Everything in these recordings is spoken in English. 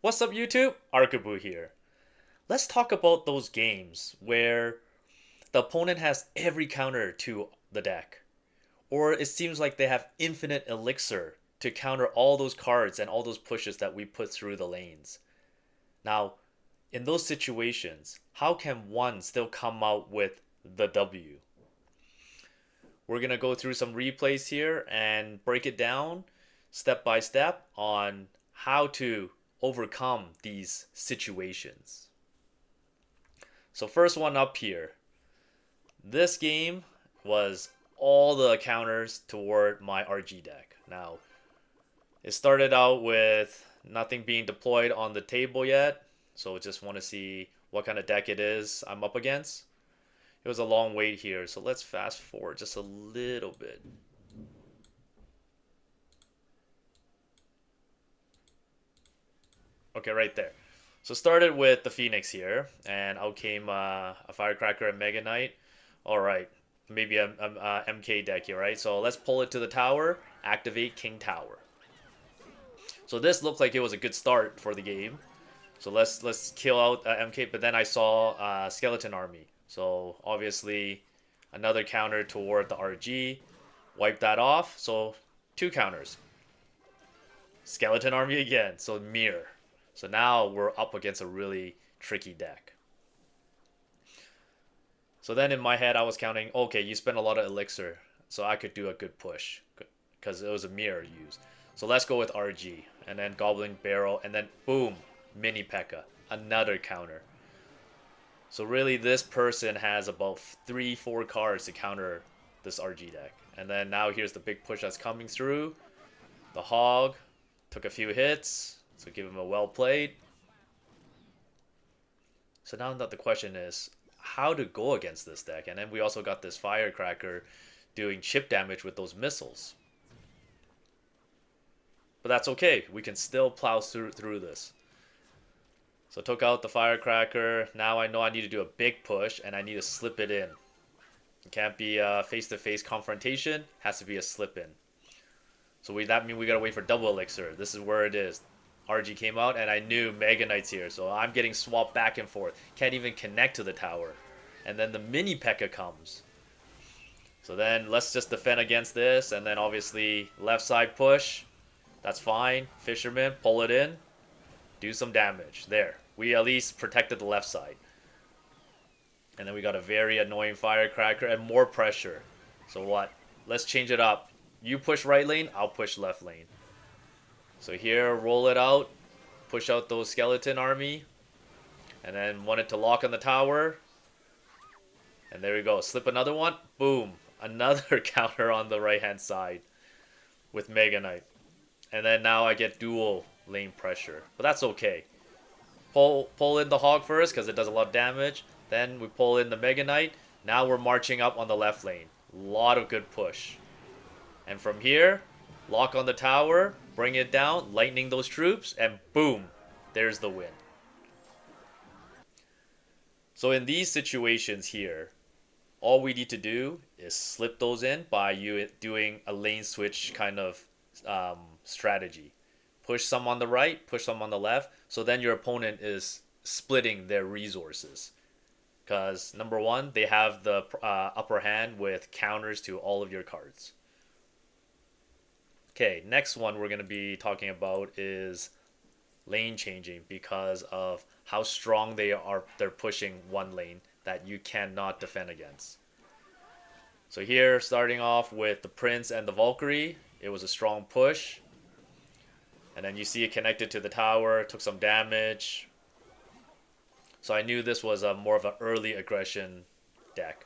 What's up, YouTube? Arkabu here. Let's talk about those games where the opponent has every counter to the deck, or it seems like they have infinite elixir to counter all those cards and all those pushes that we put through the lanes. Now, in those situations, how can one still come out with the W? We're going to go through some replays here and break it down step by step on how to overcome these situations. So first one up here. This game was all the counters toward my RG deck. Now, it started out with nothing being deployed on the table yet, so just want to see what kind of deck it is I'm up against. It was a long wait here, so let's fast forward just a little bit. Okay, right there. So started with the Phoenix here, and out came a Firecracker and Mega Knight. All right, maybe a MK deck here, right? So let's pull it to the tower, activate King Tower. So this looked like it was a good start for the game. So let's kill out MK, but then I saw Skeleton Army. So obviously another counter toward the RG, wipe that off. So two counters. Skeleton Army again, so mirror. So now we're up against a really tricky deck. So then in my head, I was counting, okay, you spent a lot of elixir, so I could do a good push because it was a mirror use. So let's go with RG, and then Goblin Barrel, and then boom, Mini P.E.K.K.A, another counter. So really, this person has about 3-4 cards to counter this RG deck. And then now here's the big push that's coming through. The Hog took a few hits, so give him a well played. So now the question is how to go against this deck. And then we also got this Firecracker doing chip damage with those missiles. But that's okay. We can still plow through this. So took out the Firecracker. Now I know I need to do a big push and I need to slip it in. It can't be a face-to-face confrontation. It has to be a slip in. So that means we gotta wait for double elixir. This is where it is. RG came out and I knew Mega Knight's here. So I'm getting swapped back and forth. Can't even connect to the tower. And then the Mini P.E.K.K.A comes. So then let's just defend against this. And then obviously left side push. That's fine. Fisherman, pull it in. Do some damage. There. We at least protected the left side. And then we got a very annoying Firecracker and more pressure. So what? Let's change it up. You push right lane, I'll push left lane. So here, roll it out. Push out those Skeleton Army. And then want it to lock on the tower. And there we go. Slip another one. Boom. Another counter on the right-hand side with Mega Knight. And then now I get dual lane pressure. But that's okay. Pull in the Hog first because it does a lot of damage. Then we pull in the Mega Knight. Now we're marching up on the left lane. Lot of good push. And from here, lock on the tower, bring it down, lightning those troops, and boom, there's the win. So in these situations here, all we need to do is slip those in by you doing a lane switch kind of strategy. Push some on the right, push some on the left, so then your opponent is splitting their resources. Because number one, they have the upper hand with counters to all of your cards. Okay, next one we're going to be talking about is lane changing because of how strong they're pushing one lane that you cannot defend against. So here, starting off with the Prince and the Valkyrie, it was a strong push. And then you see it connected to the tower, took some damage. So I knew this was more of an early aggression deck.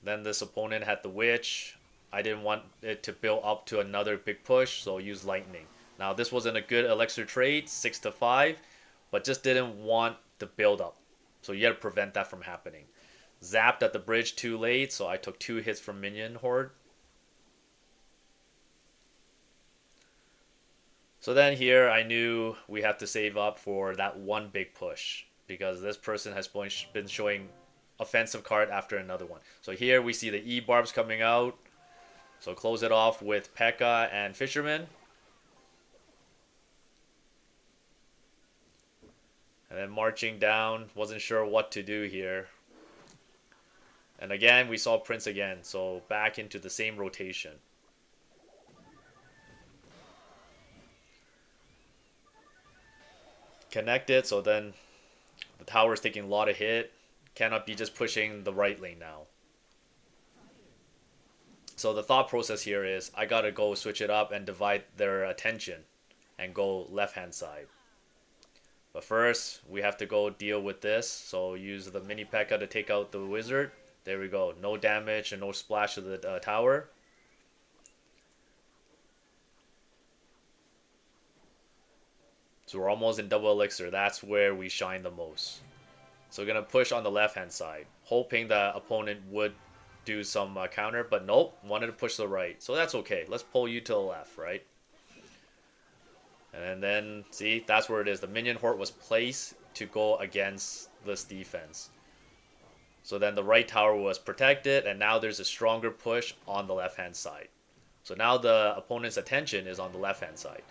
Then this opponent had the Witch. I didn't want it to build up to another big push, so use Lightning. Now this wasn't a good elixir trade, 6-5, but just didn't want the build up. So you had to prevent that from happening. Zapped at the bridge too late, so I took 2 hits from Minion Horde. So then here I knew we have to save up for that one big push because this person has been showing offensive card after another one. So here we see the E-Barbs coming out. So close it off with P.E.K.K.A and Fisherman. And then marching down, wasn't sure what to do here. And again, we saw Prince again, so back into the same rotation. Connected, so then the tower is taking a lot of hit. Cannot be just pushing the right lane now. So the thought process here is I gotta go switch it up and divide their attention and go left hand side. But first, we have to go deal with this. So use the mini P.E.K.K.A to take out the wizard. There we go. No damage and no splash to the tower. So we're almost in double elixir. That's where we shine the most. So we're going to push on the left-hand side, hoping the opponent would do some counter. But nope, wanted to push to the right. So that's okay. Let's pull you to the left, right? And then, see, that's where it is. The minion horde was placed to go against this defense. So then the right tower was protected, and now there's a stronger push on the left-hand side. So now the opponent's attention is on the left-hand side.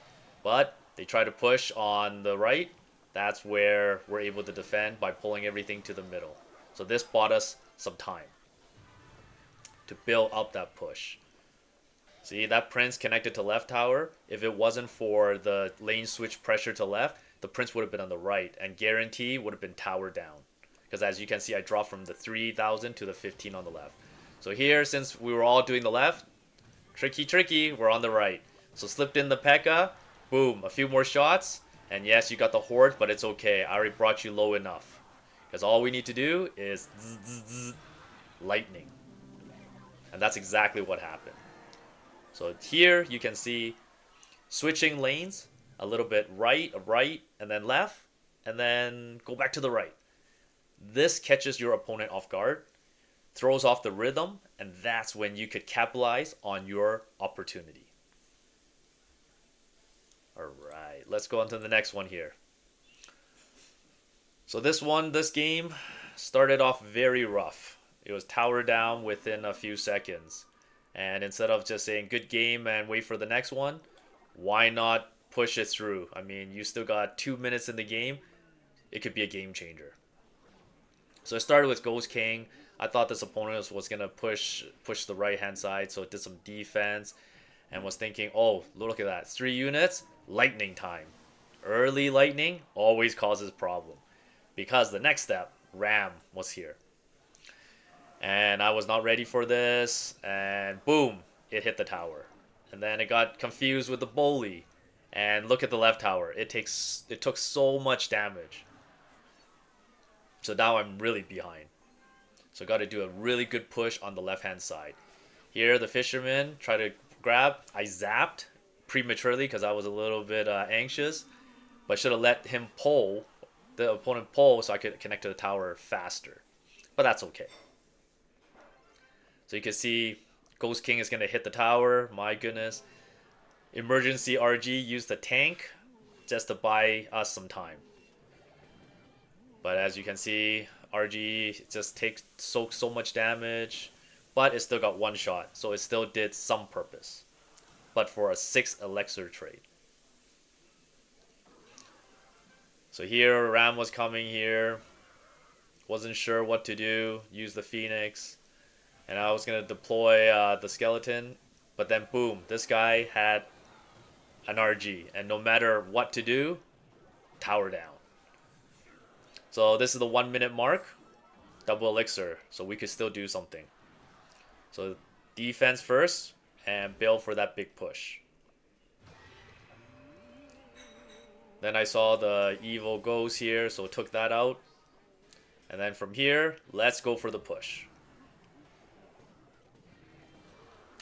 But they try to push on the right. That's where we're able to defend by pulling everything to the middle. So this bought us some time to build up that push. See, that Prince connected to left tower. If it wasn't for the lane switch pressure to left, the Prince would have been on the right, and guarantee would have been tower down. Because as you can see, I dropped from the 3,000 to the 15 on the left. So here, since we were all doing the left, tricky, we're on the right. So slipped in the P.E.K.K.A, boom, a few more shots, and yes, you got the horde, but it's okay. I already brought you low enough. Because all we need to do is lightning. And that's exactly what happened. So here you can see switching lanes a little bit right, and then left, and then go back to the right. This catches your opponent off guard, throws off the rhythm, and that's when you could capitalize on your opportunity. Alright, let's go on to the next one here. So this game started off very rough. It was tower down within a few seconds. And instead of just saying good game and wait for the next one, why not push it through? I mean, you still got 2 minutes in the game. It could be a game changer. So I started with Ghost King. I thought this opponent was going to push the right hand side, so it did some defense. And was thinking, oh, look at that. 3 units, lightning time. Early lightning always causes problem. Because the next step, Ram was here. And I was not ready for this, and boom, it hit the tower. And then it got confused with the bully. And look at the left tower. It took so much damage. So now I'm really behind. So got to do a really good push on the left-hand side. Here, the fisherman tried to grab. I zapped prematurely because I was a little bit anxious. But should have let him pull, the opponent pull, so I could connect to the tower faster. But that's okay. So you can see Ghost King is going to hit the tower. My goodness. Emergency RG used the tank just to buy us some time. But as you can see, RG just takes so much damage. But it still got one shot. So it still did some purpose. But for a 6 elixir trade. So here, Ram was coming here. Wasn't sure what to do. Use the Phoenix. And I was going to deploy the skeleton. But then boom, this guy had an RG. And no matter what to do, tower down. So this is the 1 minute mark. Double elixir. So we could still do something. So defense first. And build for that big push. Then I saw the evil ghost here. So took that out. And then from here, let's go for the push.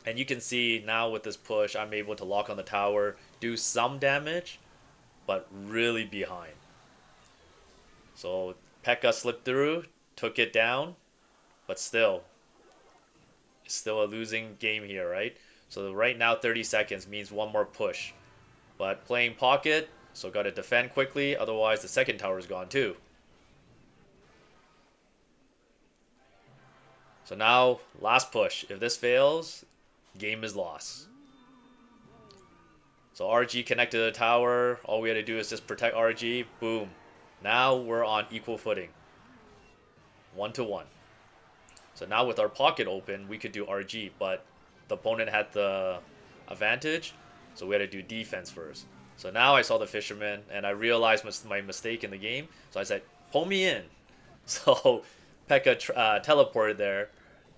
And you can see now with this push, I'm able to lock on the tower, do some damage, but really behind. So P.E.K.K.A slipped through, took it down, but still, it's still a losing game here, right? So right now 30 seconds means one more push. But playing pocket, so got to defend quickly, otherwise the second tower is gone too. So now, last push. If this fails, game is lost. So RG connected to the tower. All we had to do is just protect RG. Boom. Now we're on equal footing, 1-1. So now with our pocket open, we could do RG, but the opponent had the advantage, so we had to do defense first. So now I saw the fisherman, and I realized my mistake in the game. So I said, "Pull me in." So Pekka teleported there,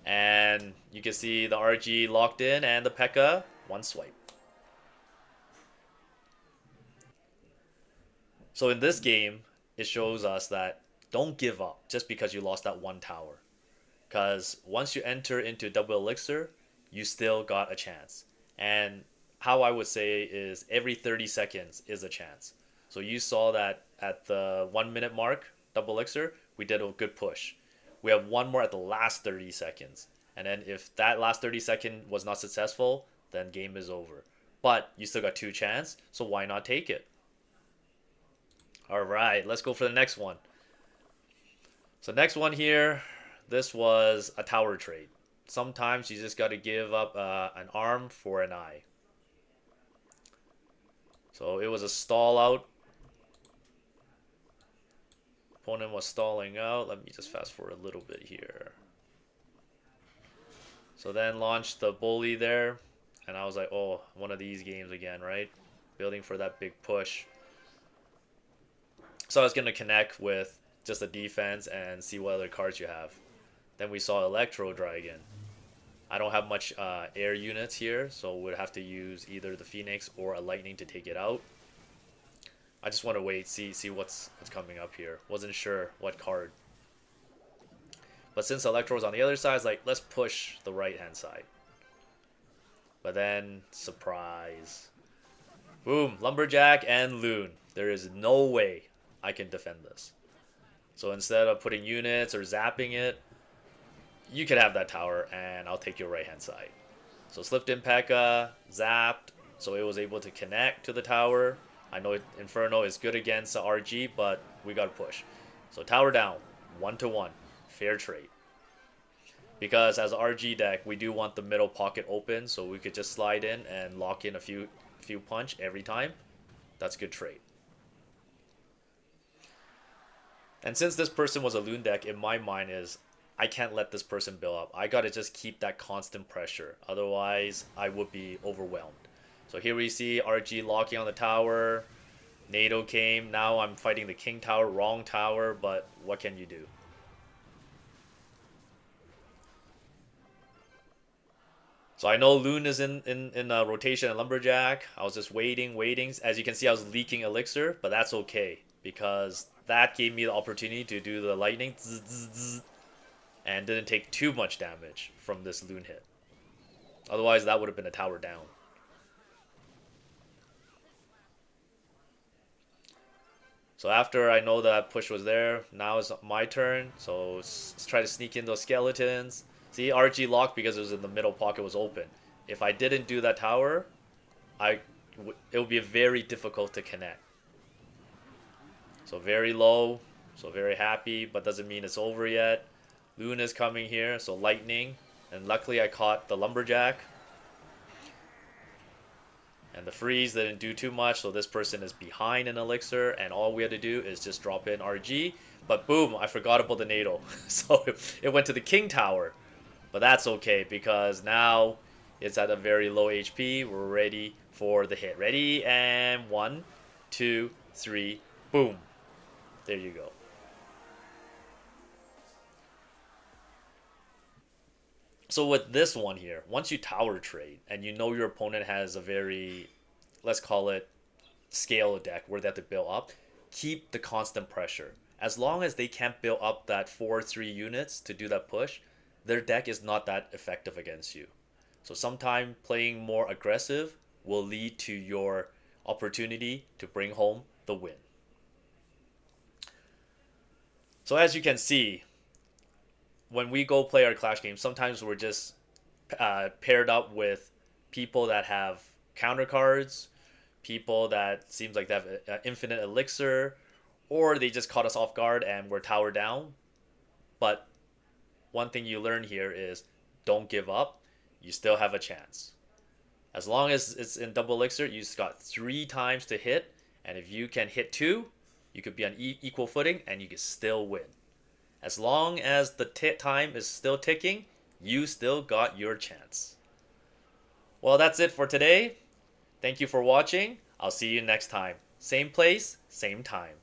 and you can see the RG locked in, and the Pekka one swipe. So in this game, it shows us that don't give up just because you lost that one tower. Because once you enter into double elixir, you still got a chance. And how I would say is every 30 seconds is a chance. So you saw that at the 1 minute mark, double elixir, we did a good push. We have one more at the last 30 seconds. And then if that last 30-second was not successful, then game is over. But you still got two chance, so why not take it? All right, let's go for the next one. So next one here, this was a tower trade. Sometimes you just got to give up an arm for an eye. So it was a stall out. Opponent was stalling out. Let me just fast forward a little bit here. So then launched the bully there. And I was like, oh, one of these games again, right? Building for that big push. So I was going to connect with just the defense and see what other cards you have. Then we saw Electro Dragon. I don't have much air units here, so we'd have to use either the Phoenix or a Lightning to take it out. I just want to wait, see what's coming up here. Wasn't sure what card. But since Electro's on the other side, it's like, let's push the right-hand side. But then, surprise. Boom, Lumberjack and Loon. There is no way I can defend this. So instead of putting units or zapping it, you could have that tower and I'll take your right-hand side. So slipped in P.E.K.K.A, zapped, so it was able to connect to the tower. I know Inferno is good against the RG, but we got to push. So tower down, 1-1, fair trade. Because as RG deck, we do want the middle pocket open, so we could just slide in and lock in a few punch every time. That's good trade. And since this person was a Loon deck, in my mind is I can't let this person build up. I gotta just keep that constant pressure. Otherwise, I would be overwhelmed. So here we see RG locking on the tower. NATO came. Now I'm fighting the King Tower. Wrong tower, but what can you do? So I know Loon is in rotation and Lumberjack. I was just waiting. As you can see, I was leaking Elixir, but that's okay. Because that gave me the opportunity to do the lightning. Zzz, zzz, zzz, and didn't take too much damage from this Loon hit. Otherwise, that would have been a tower down. So after I know that push was there, now it's my turn. So let's try to sneak in those skeletons. See, RG locked because it was in the middle pocket was open. If I didn't do that tower, it would be very difficult to connect. So very low, so very happy, but doesn't mean it's over yet. Loon is coming here, so lightning. And luckily I caught the Lumberjack. And the freeze didn't do too much, so this person is behind an elixir, and all we had to do is just drop in RG. But boom, I forgot about the NATO. So it went to the King Tower. But that's okay, because now it's at a very low HP. We're ready for the hit. Ready, and 1, 2, 3, boom. There you go. So with this one here, once you tower trade and you know your opponent has a very, let's call it, scale deck where they have to build up, keep the constant pressure. As long as they can't build up that 4-3 units to do that push, their deck is not that effective against you. So sometimes playing more aggressive will lead to your opportunity to bring home the win. So as you can see, when we go play our Clash games, sometimes we're just paired up with people that have counter cards, people that seems like they have infinite elixir, or they just caught us off guard and we're tower down. But one thing you learn here is don't give up. You still have a chance. As long as it's in double elixir, you just got 3 times to hit, and if you can hit 2, You could be on equal footing and you can still win. As long as the time is still ticking, you still got your chance. Well, that's it for today. Thank you for watching. I'll see you next time. Same place, same time.